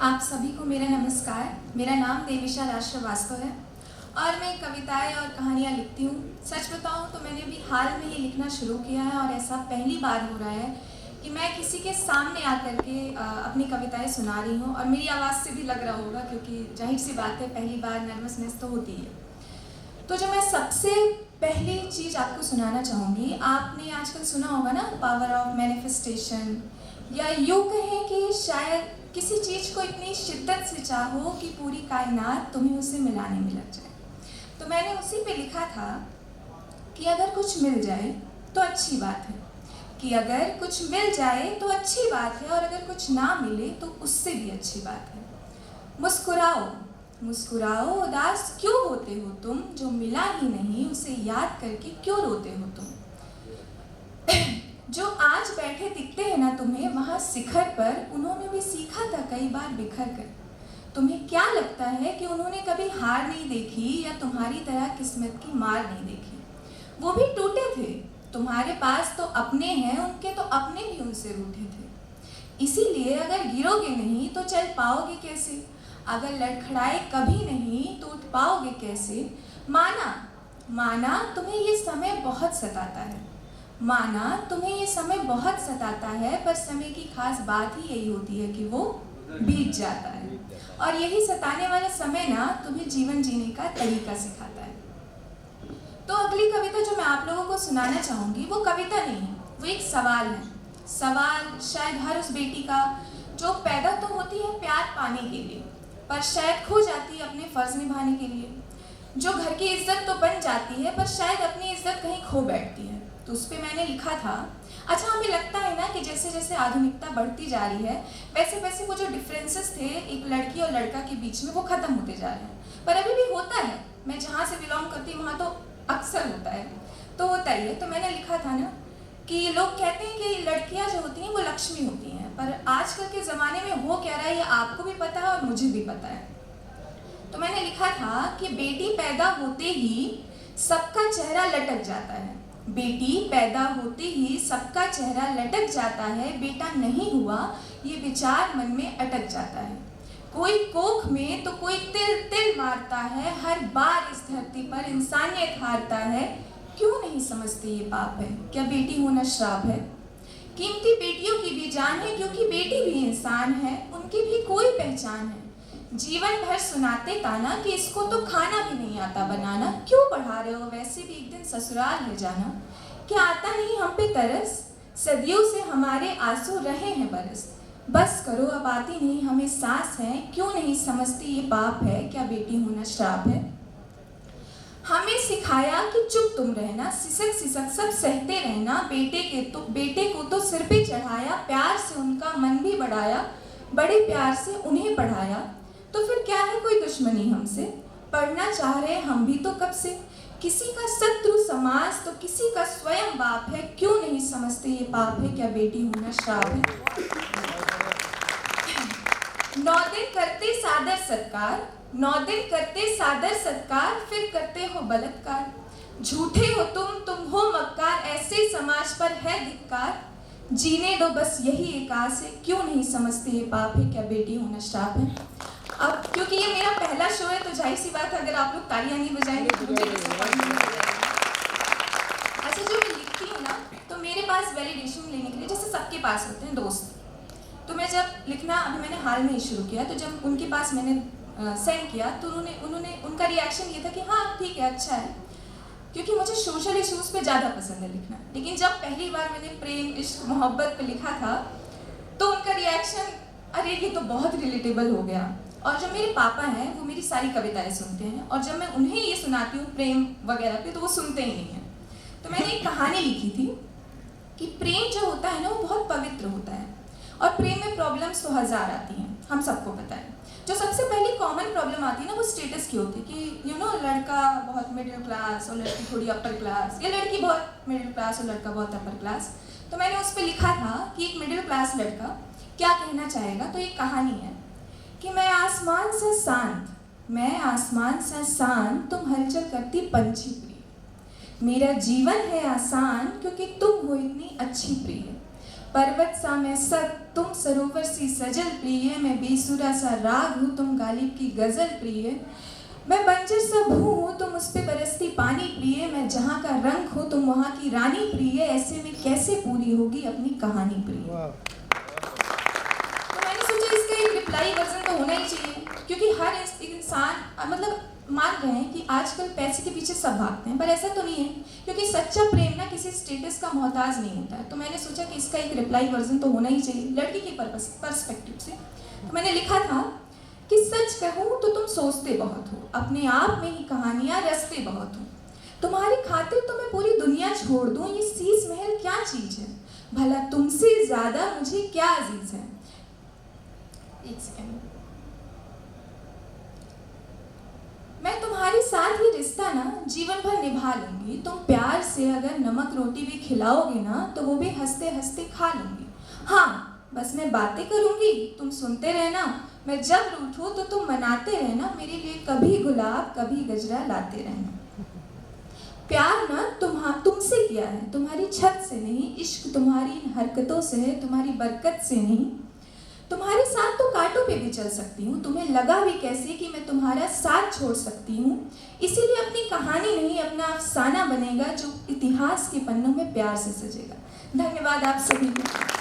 आप सभी को मेरा नमस्कार। मेरा नाम देविशा राज श्रीवास्तव है और मैं कविताएं और कहानियां लिखती हूँ। सच बताऊँ तो मैंने अभी हाल में ही लिखना शुरू किया है और ऐसा पहली बार हो रहा है कि मैं किसी के सामने आकर के अपनी कविताएं सुना रही हूँ और मेरी आवाज़ से भी लग रहा होगा, क्योंकि जाहिर सी बात है पहली बार नर्वसनेस तो होती है। तो जो मैं सबसे पहली चीज़ आपको सुनाना चाहूँगी, आपने आजकल सुना होगा ना पावर ऑफ मैनिफेस्टेशन, या यूँ कहें कि शायद किसी चीज़ को इतनी शिद्दत से चाहो कि पूरी कायनात तुम्हें उसे मिलाने में लग जाए। तो मैंने उसी पे लिखा था कि अगर कुछ मिल जाए तो अच्छी बात है, कि अगर कुछ मिल जाए तो अच्छी बात है, और अगर कुछ ना मिले तो उससे भी अच्छी बात है। मुस्कुराओ मुस्कुराओ, उदास क्यों होते हो तुम, जो मिला ही नहीं उसे याद करके क्यों रोते हो तुम। जो आज बैठे दिखते हैं ना तुम्हें वहाँ शिखर पर, उन्होंने भी सीखा था कई बार बिखर कर। तुम्हें क्या लगता है कि उन्होंने कभी हार नहीं देखी या तुम्हारी तरह किस्मत की मार नहीं देखी। वो भी टूटे थे, तुम्हारे पास तो अपने हैं, उनके तो अपने भी उनसे रूठे थे। इसीलिए अगर गिरोगे नहीं तो चल पाओगे कैसे, अगर लड़खड़ाए कभी नहीं तो उठ पाओगे कैसे। माना तुम्हें ये समय बहुत सताता है, माना तुम्हें ये समय बहुत सताता है, पर समय की खास बात ही यही होती है कि वो बीत जाता है, और यही सताने वाला समय ना तुम्हें जीवन जीने का तरीका सिखाता है। तो अगली कविता जो मैं आप लोगों को सुनाना चाहूँगी वो कविता नहीं है, वो एक सवाल है। सवाल शायद हर उस बेटी का जो पैदा तो होती है प्यार पाने के लिए, पर शायद खो जाती है अपने फ़र्ज़ निभाने के लिए। जो घर की इज्जत तो बन जाती है, पर शायद अपनी इज्जत कहीं खो बैठती है। तो उस पर मैंने लिखा था, अच्छा हमें लगता है ना कि जैसे जैसे आधुनिकता बढ़ती जा रही है वैसे वैसे वो जो डिफरेंसेस थे एक लड़की और लड़का के बीच में वो ख़त्म होते जा रहे हैं, पर अभी भी होता है। मैं जहाँ से बिलोंग करती हूँ वहाँ तो अक्सर होता है, तो होता ही है। तो मैंने लिखा था ना कि लोग कहते हैं कि लड़कियाँ जो होती हैं वो लक्ष्मी होती हैं, पर आजकल के ज़माने में हो क्या रहा है ये आपको भी पता है और मुझे भी पता है। तो मैंने लिखा था कि बेटी पैदा होते ही सबका चेहरा लटक जाता है, बेटी पैदा होते ही सबका चेहरा लटक जाता है, बेटा नहीं हुआ ये विचार मन में अटक जाता है। कोई कोख में तो कोई तिल तिल मारता है, हर बार इस धरती पर इंसानियत हारता है। क्यों नहीं समझते ये पाप है, क्या बेटी होना श्राप है। कीमती बेटियों की भी जान है, क्योंकि बेटी भी इंसान है, उनकी भी कोई पहचान है। जीवन भर सुनाते ताना कि इसको तो खाना भी नहीं आता बनाना, क्यों पढ़ा रहे हो, वैसे भी एक दिन ससुराल है जाना। क्या आता नहीं हम पे तरस, सदियों से हमारे आंसू रहे हैं बरस। बस करो अब आती नहीं हमें सांस है, क्यों नहीं समझती ये पाप है, क्या बेटी होना श्राप है। हमें सिखाया कि चुप तुम रहना, सिसक सिसक सब सहते रहना, बेटे को तो सिर पे चढ़ाया, प्यार से उनका मन भी बढ़ाया, बड़े प्यार से उन्हें पढ़ाया। तो फिर क्या है कोई दुश्मनी हमसे, पढ़ना चाह रहे हम भी तो कब से। किसी का शत्रु समाज तो किसी का स्वयं बाप है, क्यों नहीं समझते ये पाप है, क्या बेटी होना श्राप है। 9 दिन करते सादर सत्कार, 9 दिन करते सादर सत्कार, फिर करते हो बलात्कार। झूठे हो तुम हो मक्कार, ऐसे समाज पर है धिक्कार। जीने दो बस यही एक आस है, क्यों नहीं समझते ये पाप है, क्या बेटी होना श्राप है। अब क्योंकि ये मेरा पहला शो है तो जाहिर सी बात है अगर आप लोग तालियां नहीं बजाएंगे तो मुझे अच्छा जो मैं लिखती हूँ ना, तो मेरे पास वैलिडेशन लेने के लिए जैसे सबके पास होते हैं दोस्त, तो मैं जब लिखना अभी मैंने हाल में ही शुरू किया, तो जब उनके पास मैंने सेंड किया तो उनका रिएक्शन ये था कि हाँ ठीक है अच्छा है, क्योंकि मुझे सोशल इश्यूज़ पे ज़्यादा पसंद है लिखना। लेकिन जब पहली बार मैंने प्रेम इश्क मोहब्बत पे लिखा था तो उनका रिएक्शन अरे ये तो बहुत रिलेटेबल हो गया। और जो मेरे पापा हैं वो मेरी सारी कविताएं सुनते हैं, और जब मैं उन्हें ये सुनाती हूँ प्रेम वगैरह पे तो वो सुनते ही नहीं हैं। तो मैंने एक कहानी लिखी थी कि प्रेम जो होता है ना वो बहुत पवित्र होता है, और प्रेम में प्रॉब्लम्स तो 1000 आती हैं, हम सबको पता है। जो सबसे पहली कॉमन प्रॉब्लम आती है ना वो स्टेटस की होती है कि लड़का बहुत मिडिल क्लास और लड़की थोड़ी अपर क्लास, या लड़की बहुत मिडिल क्लास और लड़का बहुत अपर क्लास। तो मैंने उस पर लिखा था कि एक मिडिल क्लास लड़का क्या कहना चाहेगा। तो एक कहानी है कि मैं आसमान सा शांत, तुम हलचल करती पंछी प्रिय। मेरा जीवन है आसान क्योंकि तुम हो इतनी अच्छी प्रिय। पर्वत सा मैं सत, तुम सरोवर सी सजल प्रिय, मैं बेसुरा सा राग हूँ, तुम गालिब की गजल प्रिय, मैं बंजर सा भू हूँ, तुम उस पे बरसती पानी प्रिय, मैं जहाँ का रंग हूँ, तुम वहाँ की रानी प्रिय, ऐसे में कैसे पूरी होगी अपनी कहानी प्रिय। तो मैंने सोचा इसका एक रिप्लाई वर्जन तो होना ही चाहिए, क्योंकि हर इंसान मतलब मान रहे हैं कि आजकल पैसे के पीछे सब भागते हैं, पर ऐसा तो नहीं है, क्योंकि सच्चा प्रेम ना किसी स्टेटस का मोहताज नहीं होता है। तो मैंने सोचा कि इसका एक रिप्लाई वर्जन तो होना ही चाहिए लड़की के पर्सपेक्टिव से। तो मैंने लिखा था कि सच कहूँ तो तुम सोचते बहुत हो, अपने आप में ही कहानियाँ रचते बहुत हो, तुम्हारी खातिर तो मैं पूरी दुनिया छोड़ दूँ, ये शीश महल क्या चीज़ है, भला तुमसे ज़्यादा मुझे क्या अजीज है। एक सेकेंड, मैं तुम्हारे साथ ये रिश्ता ना जीवन भर निभा लूंगी, तुम प्यार से अगर नमक रोटी भी खिलाओगे ना तो वो भी हंसते हंसते खा लूंगी। हाँ बस मैं बातें करूंगी, तुम सुनते रहना, मैं जब रूठूं तो तुम मनाते रहना, मेरे लिए कभी गुलाब कभी गजरा लाते रहना। प्यार ना तुमसे किया है, तुम्हारी छत से नहीं, इश्क तुम्हारी हरकतों से है, तुम्हारी बरकत से नहीं। तुम्हारे साथ तो कांटों पे भी चल सकती हूँ, तुम्हें लगा भी कैसे कि मैं तुम्हारा साथ छोड़ सकती हूँ। इसीलिए अपनी कहानी नहीं अपना अफसाना बनेगा, जो इतिहास के पन्नों में प्यार से सजेगा। धन्यवाद आप सभी को।